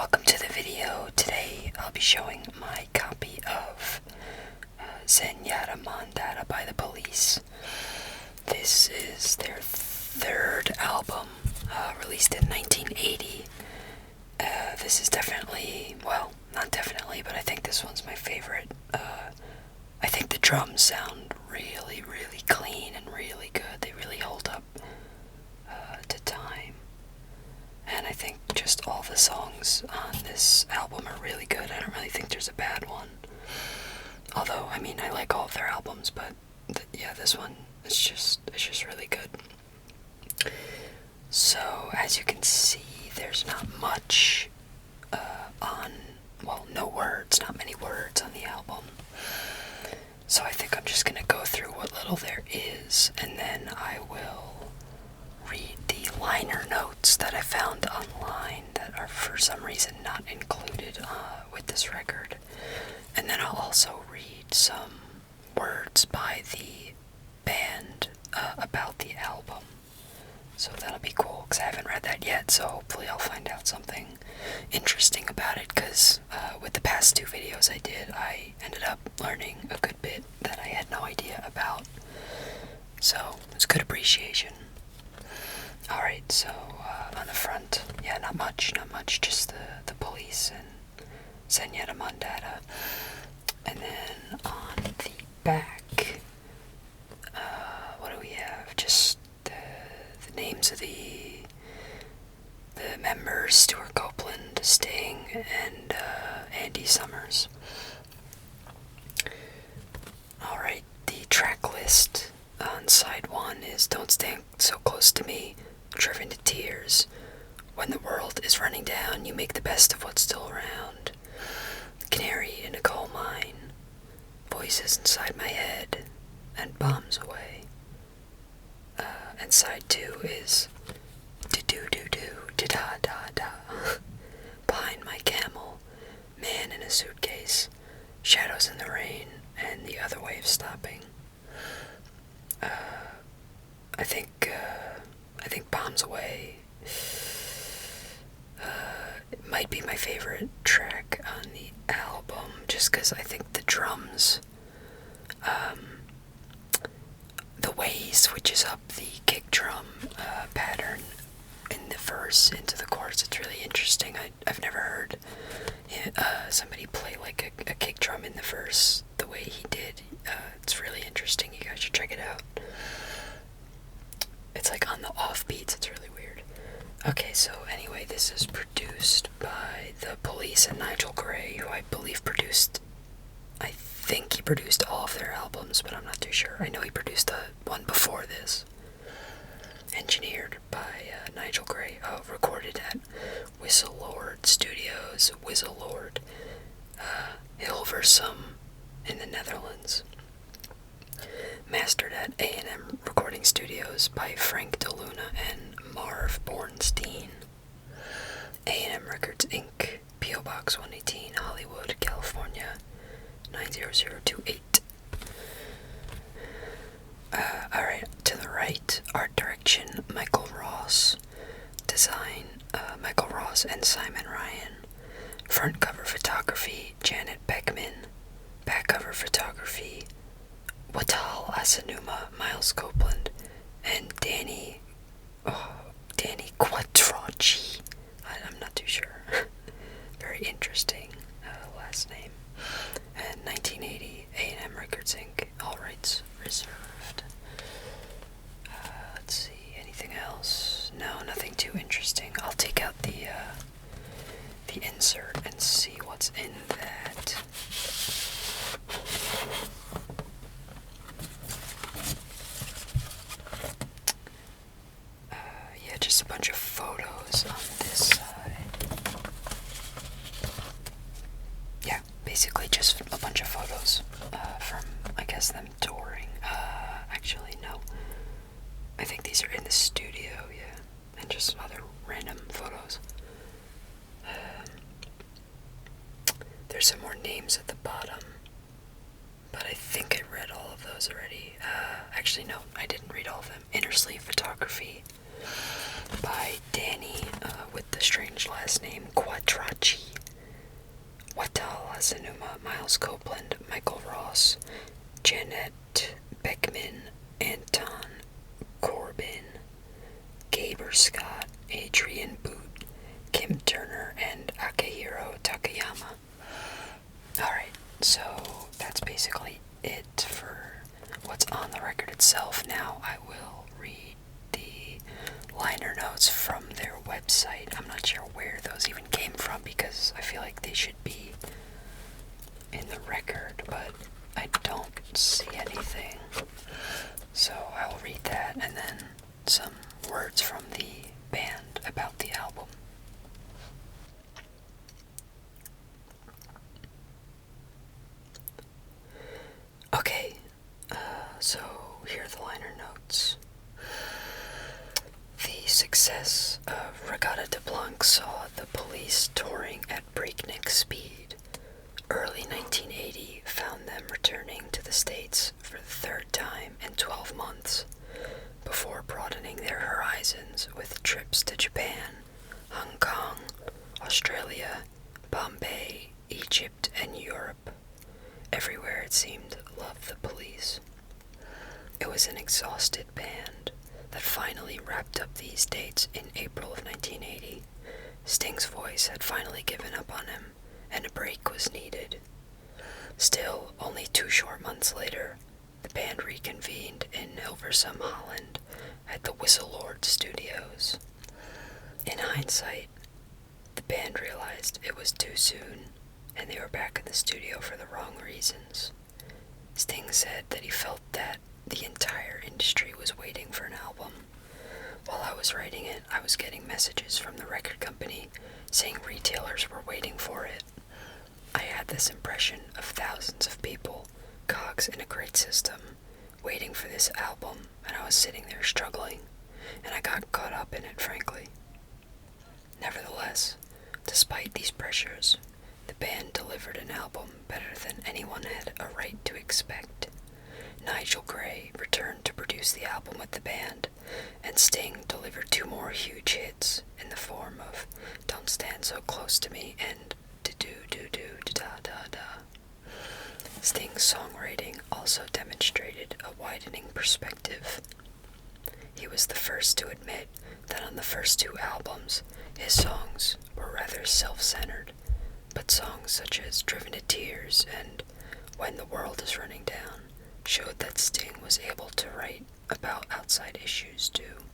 welcome to the video. Today I'll be showing my copy of Zenyatta Mondatta by The Police. This is their third album, released in 1980. This is definitely, well, not definitely, but I think this one's my favorite. I think the drums sound really, really clean and really good. They really hold up to time. And I think just all the songs on this album are really good. I don't really think there's a bad one. Although, I mean, I like all of their albums, but yeah, this one is just really good. So, as you can see, there's not much no words, not many words on the album. So I think I'm just gonna go through what little there is, and then I will read the liner notes that I found online that are for some reason not included with this record. And then I'll also read some words by the band about the album. So that'll be cool, because I haven't read that yet, so hopefully I'll find out something interesting about it, because with the past two videos I did, I ended up learning a good bit that I had no idea about. So it's good appreciation. Alright, so on the front, yeah, not much, just the Police and Zenyatta Mondatta. And then on the back, what do we have? Just the names of the members: Stuart Copeland, Sting, and Andy Summers. Alright, the track list on side 1 is Don't Stand So Close to Me, Driven to Tears, When the World is Running Down, You Make the Best of What's Still Around, Canary in a Coal Mine, Voices Inside My Head, and Bombs Away. And side 2 is da-da-da-da, Behind My Camel, Man in a Suitcase, Shadows in the Rain, and The Other Way of Stopping. I think Bombs Away it might be my favorite track on the album, just because I think the drums, the way he switches up the kick drum pattern in the verse into the chorus, it's really interesting. I've never heard somebody play like a kick drum in the verse the way he did. It's really interesting. You guys should check it out. It's like on the offbeats. It's really weird. Okay, so anyway, this is produced by The Police and Nigel Gray, who I believe I think he produced all of their albums, but I'm not too sure. I know he produced the one before this. Engineered by Nigel Gray. Recorded at Whistleord Studios, Whistleord, Hilversum in the Netherlands. Mastered at A&M Recording Studios by Frank DeLuna and Marv Bornstein. A&M Records Inc., P.O. Box 118, Hollywood, California, 90028. Alright, to the right, art direction, Michael Ross. Design, Michael Ross and Simon Ryan. Front cover photography, Janet Beckman. Back cover photography, Watal Asanuma, Miles Copeland, and Danny Quattrocchi. I'm not too sure. Very interesting last name. And 1980, A&M Records Inc., all rights reserved. Let's see, anything else? No, nothing too interesting. I'll take out the insert and see what's in that. Yeah, just a bunch of photos on this side. Yeah, basically just a bunch of photos from, I guess, them touring. Actually, no. I think these are in the studio, yeah. And just some other random photos. There's some more names at the bottom, but I think I read all of those already. Actually, no, I didn't read all of them. Inner Sleeve Photography by Danny, with the strange last name, Quattrocchi. Adrian Boot, Kim Turner, and Akihiro Takayama. Alright, so that's basically it for what's on the record itself. Now I will read the liner notes from their website. I'm not sure where those even came from because I feel like they should be in the record, but I don't see anything. So I'll read that and then some words from the band about the album. Okay, so here are the liner notes. The success of Regatta de Blanc saw the Police touring at breakneck speed. Early 1980 found them returning to the States for the third time in 12 months, before broadening their horizons with trips to Japan, Hong Kong, Australia, Bombay, Egypt, and Europe. Everywhere it seemed loved the Police. It was an exhausted band that finally wrapped up these dates in April of 1980. Sting's voice had finally given up on him, and a break was needed. Still, only 2 short months later, the band reconvened in Hilversum, Holland, at the Whistle-Lord Studios. In hindsight, the band realized it was too soon, and they were back in the studio for the wrong reasons. Sting said that he felt that the entire industry was waiting for an album. While I was writing it, I was getting messages from the record company saying retailers were waiting for it. I had this impression of thousands of people, cogs in a great system, waiting for this album, and I was sitting there struggling, and I got caught up in it, frankly. Nevertheless, despite these pressures, the band delivered an album better than anyone had a right to expect. Nigel Gray returned to produce the album with the band, and Sting delivered 2 more huge hits in the form of Don't Stand So Close to Me and Da-Do-Do-Do-Da-Da-Da. Sting's songwriting also demonstrated a widening perspective. He was the first to admit that on the first 2 albums, his songs were rather self-centered, but songs such as Driven to Tears and When the World is Running Down showed that Sting was able to write about outside issues too.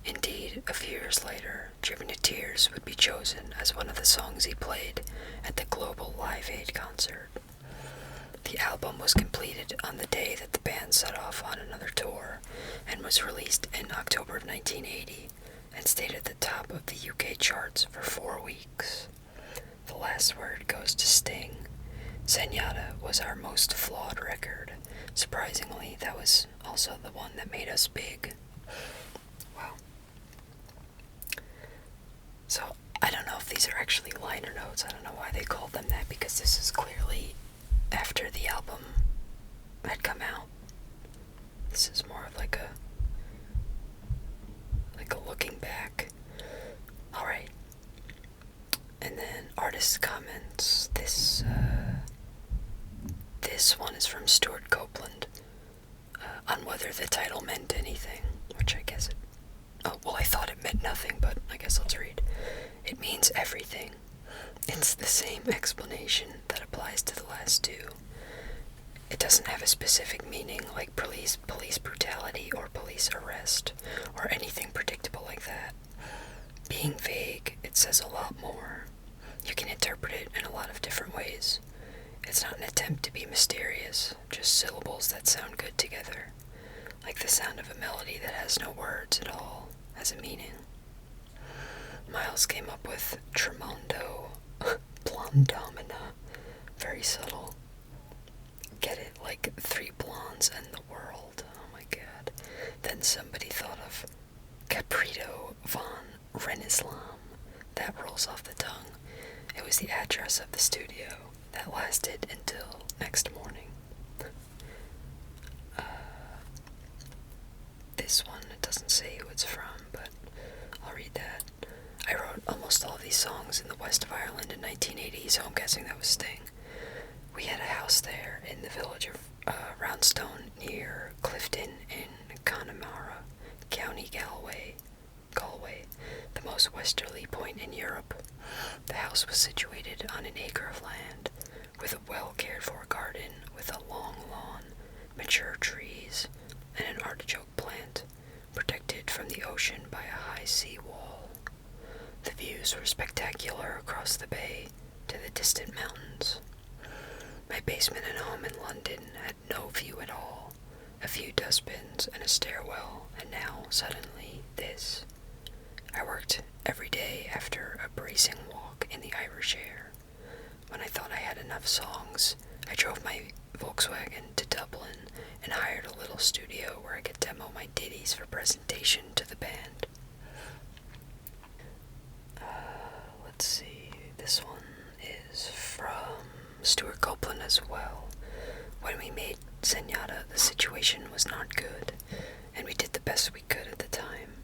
Indeed, a few years later, Driven to Tears would be chosen as one of the songs he played at the Global Live Aid concert. The album was completed on the day that the band set off on another tour and was released in October of 1980 and stayed at the top of the UK charts for 4 weeks. The last word goes to Sting. Zenyatta was our most flawed record. Surprisingly, that was also the one that made us big. Wow. So, I don't know if these are actually liner notes. I don't know why they called them that, because this is clearly after the album had come out. This is more of like a looking back. Alright. And then artist comments. This one is from Stuart Copeland on whether the title meant anything, which I guess I thought it meant nothing, but I guess let's read. It means everything. It's the same explanation that applies to the last 2. It doesn't have a specific meaning like police brutality or police arrest or anything predictable like that. Being vague, it says a lot more. You can interpret it in a lot of different ways. It's not an attempt to be mysterious, just syllables that sound good together, like the sound of a melody that has no words at all, has a meaning. Miles came up with Tremondo Blondomina, very subtle. Get it, like 3 blondes and the world, oh my god. Then somebody thought of Caprito von Renislam, that rolls off the tongue. It was the address of the studio. That lasted until next morning. This one, it doesn't say who it's from, but I'll read that. I wrote almost all of these songs in the west of Ireland in 1980, so I'm guessing that was Sting. We had a house there in the village of Roundstone near Clifton in Connemara, County Galway. The most westerly point in Europe. The house was situated on an acre of land, with a well-cared-for garden with a long lawn, mature trees, and an artichoke plant, protected from the ocean by a high sea wall. The views were spectacular across the bay to the distant mountains. My basement at home in London had no view at all, a few dustbins and a stairwell, and now, suddenly, this. I worked every day after a bracing walk in the Irish air. When I thought I had enough songs, I drove my Volkswagen to Dublin and hired a little studio where I could demo my ditties for presentation to the band. Let's see, this one is from Stuart Copeland as well. When we made Zenyatta, the situation was not good, and we did the best we could at the time.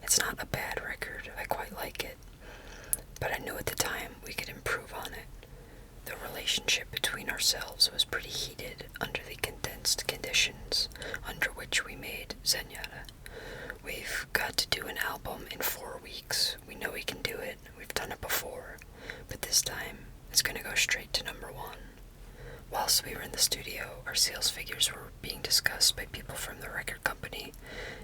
It's not a bad record, I quite like it, but I knew at the time we could improve on it. The relationship between ourselves was pretty heated under the condensed conditions under which we made Zenyatta. We've got to do an album in 4 weeks. We know we can do it. We've done it before. But this time, it's going to go straight to number 1. Whilst we were in the studio, our sales figures were being discussed by people from the record company,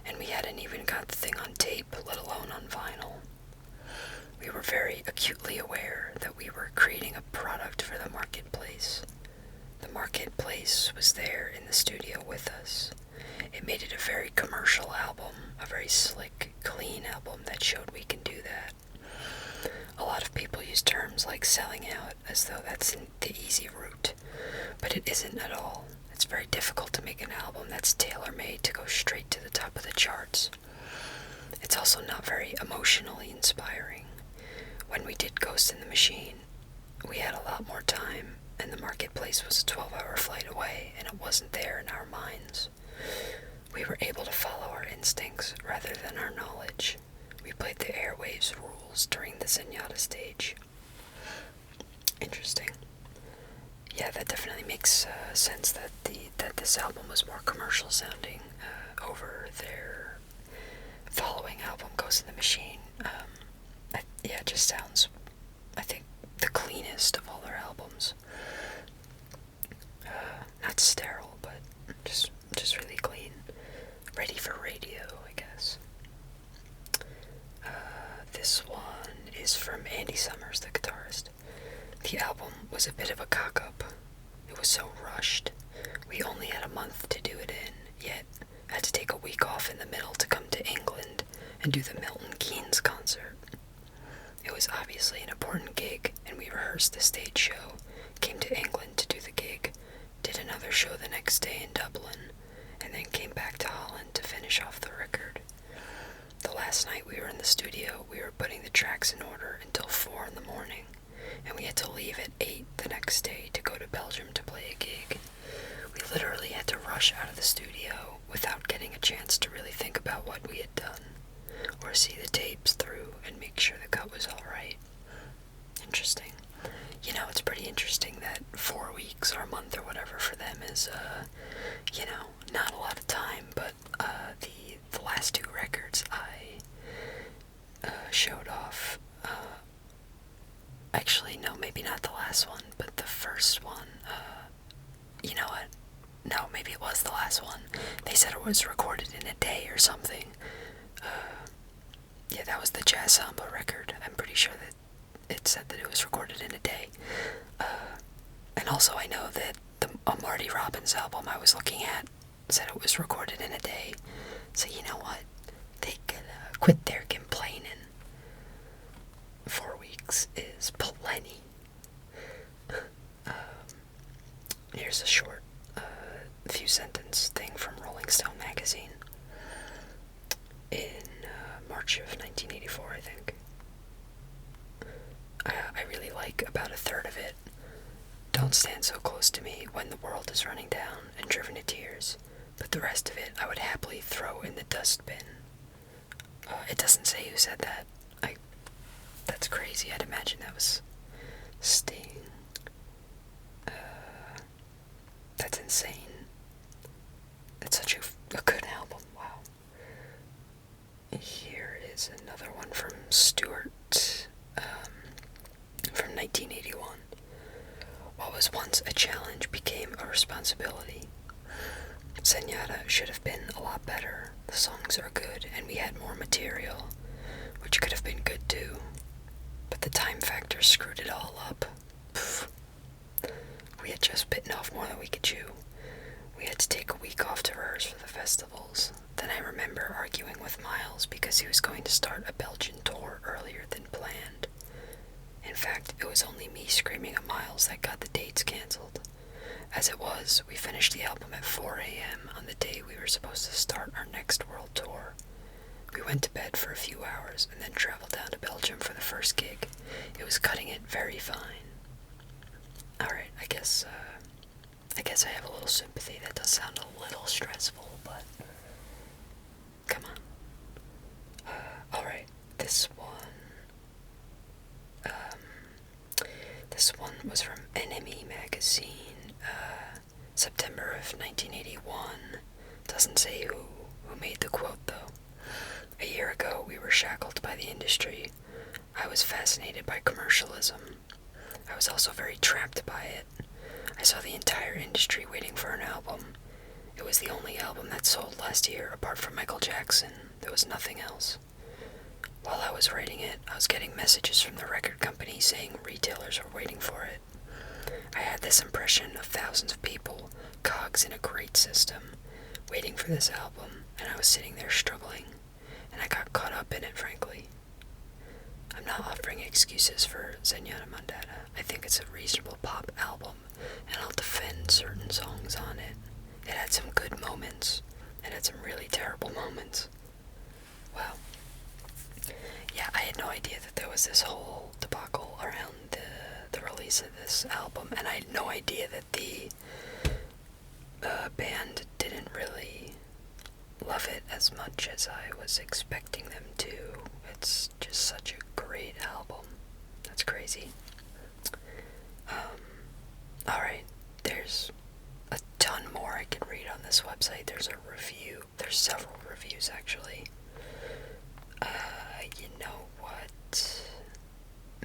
and we hadn't even got the thing on tape, let alone on vinyl. We were very acutely aware that we were creating a product for the marketplace. The marketplace was there in the studio with us. It made it a very commercial album, a very slick, clean album that showed we can do that. A lot of people use terms like selling out as though that's the easy route, but it isn't at all. It's very difficult to make an album that's tailor-made to go straight to the top of the charts. It's also not very emotionally inspiring. When we did Ghost in the Machine, we had a lot more time, and the marketplace was a 12-hour flight away, and it wasn't there in our minds. We were able to follow our instincts rather than our knowledge. We played the airwaves rules during the Zenyatta stage. Interesting. Yeah, that definitely makes sense that this album was more commercial sounding over their following album, Ghost in the Machine. It just sounds, I think, the cleanest of all their albums. Not sterile, but just really clean. Ready for radio, I guess. This one is from Andy Summers, the guitarist. The album was a bit of a cock-up. It was so rushed. We only had a month to do it in, yet had to take a week off in the middle to come to England and do the Milton Keynes concert. It was obviously an important gig, and we rehearsed the stage show, came to England to do the gig, did another show the next day in Dublin, and then came back to Holland to finish off the record. The last night we were in the studio, we were putting the tracks in order until 4 in the morning, and we had to leave at 8 the next day to go to Belgium to play a gig. We literally had to rush out of the studio without getting a chance to really think about what we had done, or see the tapes through and make sure the cut was alright. Interesting. You know, it's pretty interesting that 4 weeks or a month or whatever for them is, not a lot of time, but the last 2 records I showed off, actually, no, maybe not the last one, but the first one, you know what? No, maybe it was the last one. They said it was recorded in a day or something. Yeah, that was the Jazz Samba record. I'm pretty sure that it said that it was recorded in a day. And also I know that a Marty Robbins album I was looking at said it was recorded in a day. So you know what? They could quit their complaining. 4 weeks is plenty. Here's a short few sentence thing from Rolling Stone magazine in March of 1984, I think. I really like about a third of it. Don't stand so close to me when the world is running down and driven to tears, but the rest of it I would happily throw in the dustbin. It doesn't say who said that. That's crazy. I'd imagine that was Sting. That's insane. It's such a good album. Wow. Here is another one from Stuart responsibility. Zenyatta should have been a lot better. The songs are good, and we had more material, which could have been good too. But the time factor screwed it all up. Pfft. We had just bitten off more than we could chew. We had to take a week off to rehearse for the festivals. Then I remember arguing with Miles because he was going to start a Belgian tour earlier than planned. In fact, it was only me screaming at Miles that got the dates cancelled. As it was, we finished the album at 4 a.m. on the day we were supposed to start our next world tour. We went to bed for a few hours and then traveled down to Belgium for the first gig. It was cutting it very fine. Alright, I guess I have a little sympathy. That does sound a little stressful, but come on. Alright, this one was from NME magazine, September of 1981. Doesn't say who made the quote though. A year ago, we were shackled by the industry. I was fascinated by commercialism. I was also very trapped by it. I saw the entire industry waiting for an album. It was the only album that sold last year, apart from Michael Jackson. There was nothing else. While I was writing it, I was getting messages from the record company saying retailers were waiting for it. I had this impression of thousands of people, cogs in a great system, waiting for this album, and I was sitting there struggling, and I got caught up in it, frankly. I'm not offering excuses for Zenyatta Mondatta. I think it's a reasonable pop album, and I'll defend certain songs on it. It had some good moments. It had some really terrible moments. Well, yeah, I had no idea that there was this whole debacle around the release of this album, and I had no idea that the band didn't really love it as much as I was expecting them to. It's just such a great album. That's crazy. Alright, there's a ton more I could read on this website. There's a review. There's several reviews, actually. You know what?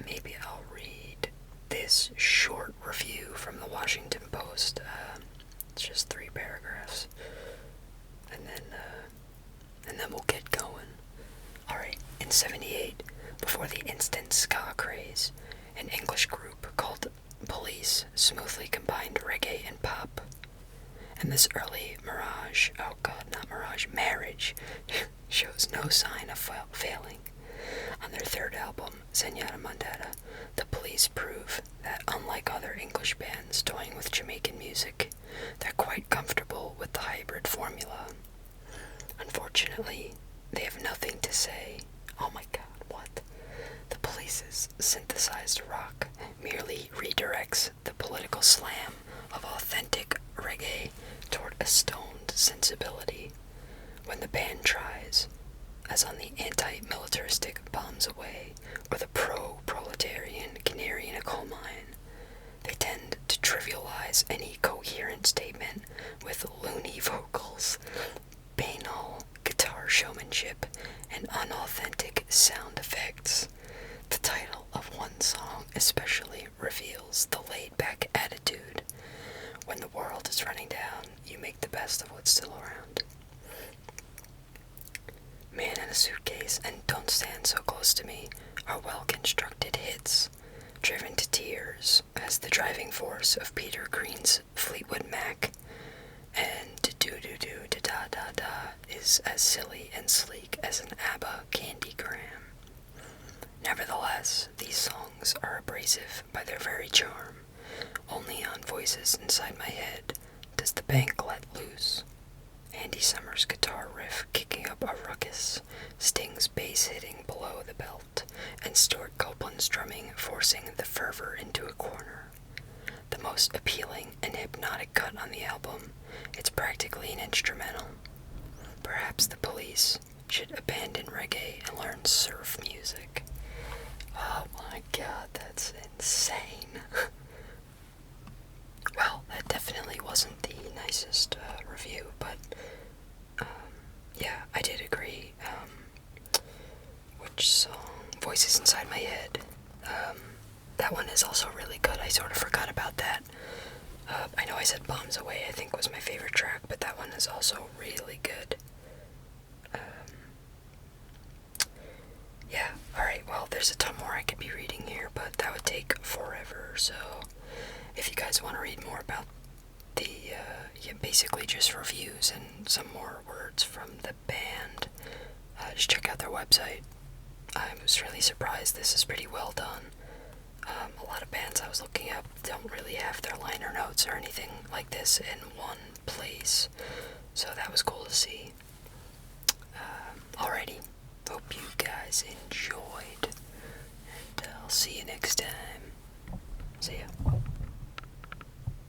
Maybe I'll read this short review from the Washington Post. It's just 3 paragraphs. And then we'll get going. Alright, in '78, before the instant ska craze, an English group called Police smoothly combined reggae and pop. And this early marriage shows no sign of failing. On their third album, Zenyatta Mondatta, the Police prove that unlike other English bands toying with Jamaican music, they're quite comfortable with the hybrid formula. Unfortunately, they have nothing to say. Oh my god, what? The Police's synthesized rock merely redirects the political slam of authentic reggae toward a stoned sensibility. When the band tries, as on the anti-militaristic Bombs Away or the pro-proletarian Canary in a Coal Mine, they tend to trivialize any coherent statement with loony vocals, banal guitar showmanship, and unauthentic sound effects. The title of one song especially reveals the laid-back attitude. When the world is running down, you make the best of what's still around. Man in a Suitcase and Don't Stand So Close to Me are well-constructed hits, driven to tears as the driving force of Peter Green's Fleetwood Mac, and Do-Do-Do-Da-Da-Da is as silly and sleek as an ABBA candygram. Nevertheless, these songs are abrasive by their very charm. Only on Voices Inside My Head does the bank let loose. Andy Summers' guitar riff kicking up a ruckus, Sting's bass hitting below the belt, and Stuart Copeland's drumming forcing the fervor into a corner. The most appealing and hypnotic cut on the album, it's practically an instrumental. Perhaps the Police should abandon reggae and learn surf music. Oh my god, that's insane. Well, that definitely wasn't the nicest review, but yeah, I did agree. Which song? Voices Inside My Head. That one is also really good. I sort of forgot about that. I know I said Bombs Away, I think was my favorite track, but that one is also really good. Yeah, alright, well, there's a ton more I could be reading here, but that would take forever, so if you guys want to read more about the, basically just reviews and some more words from the band, just check out their website. I was really surprised. This is pretty well done. A lot of bands I was looking up don't really have their liner notes or anything like this in one place, so that was cool to see. Alrighty, hope you guys enjoyed, and I'll see you next time. See ya.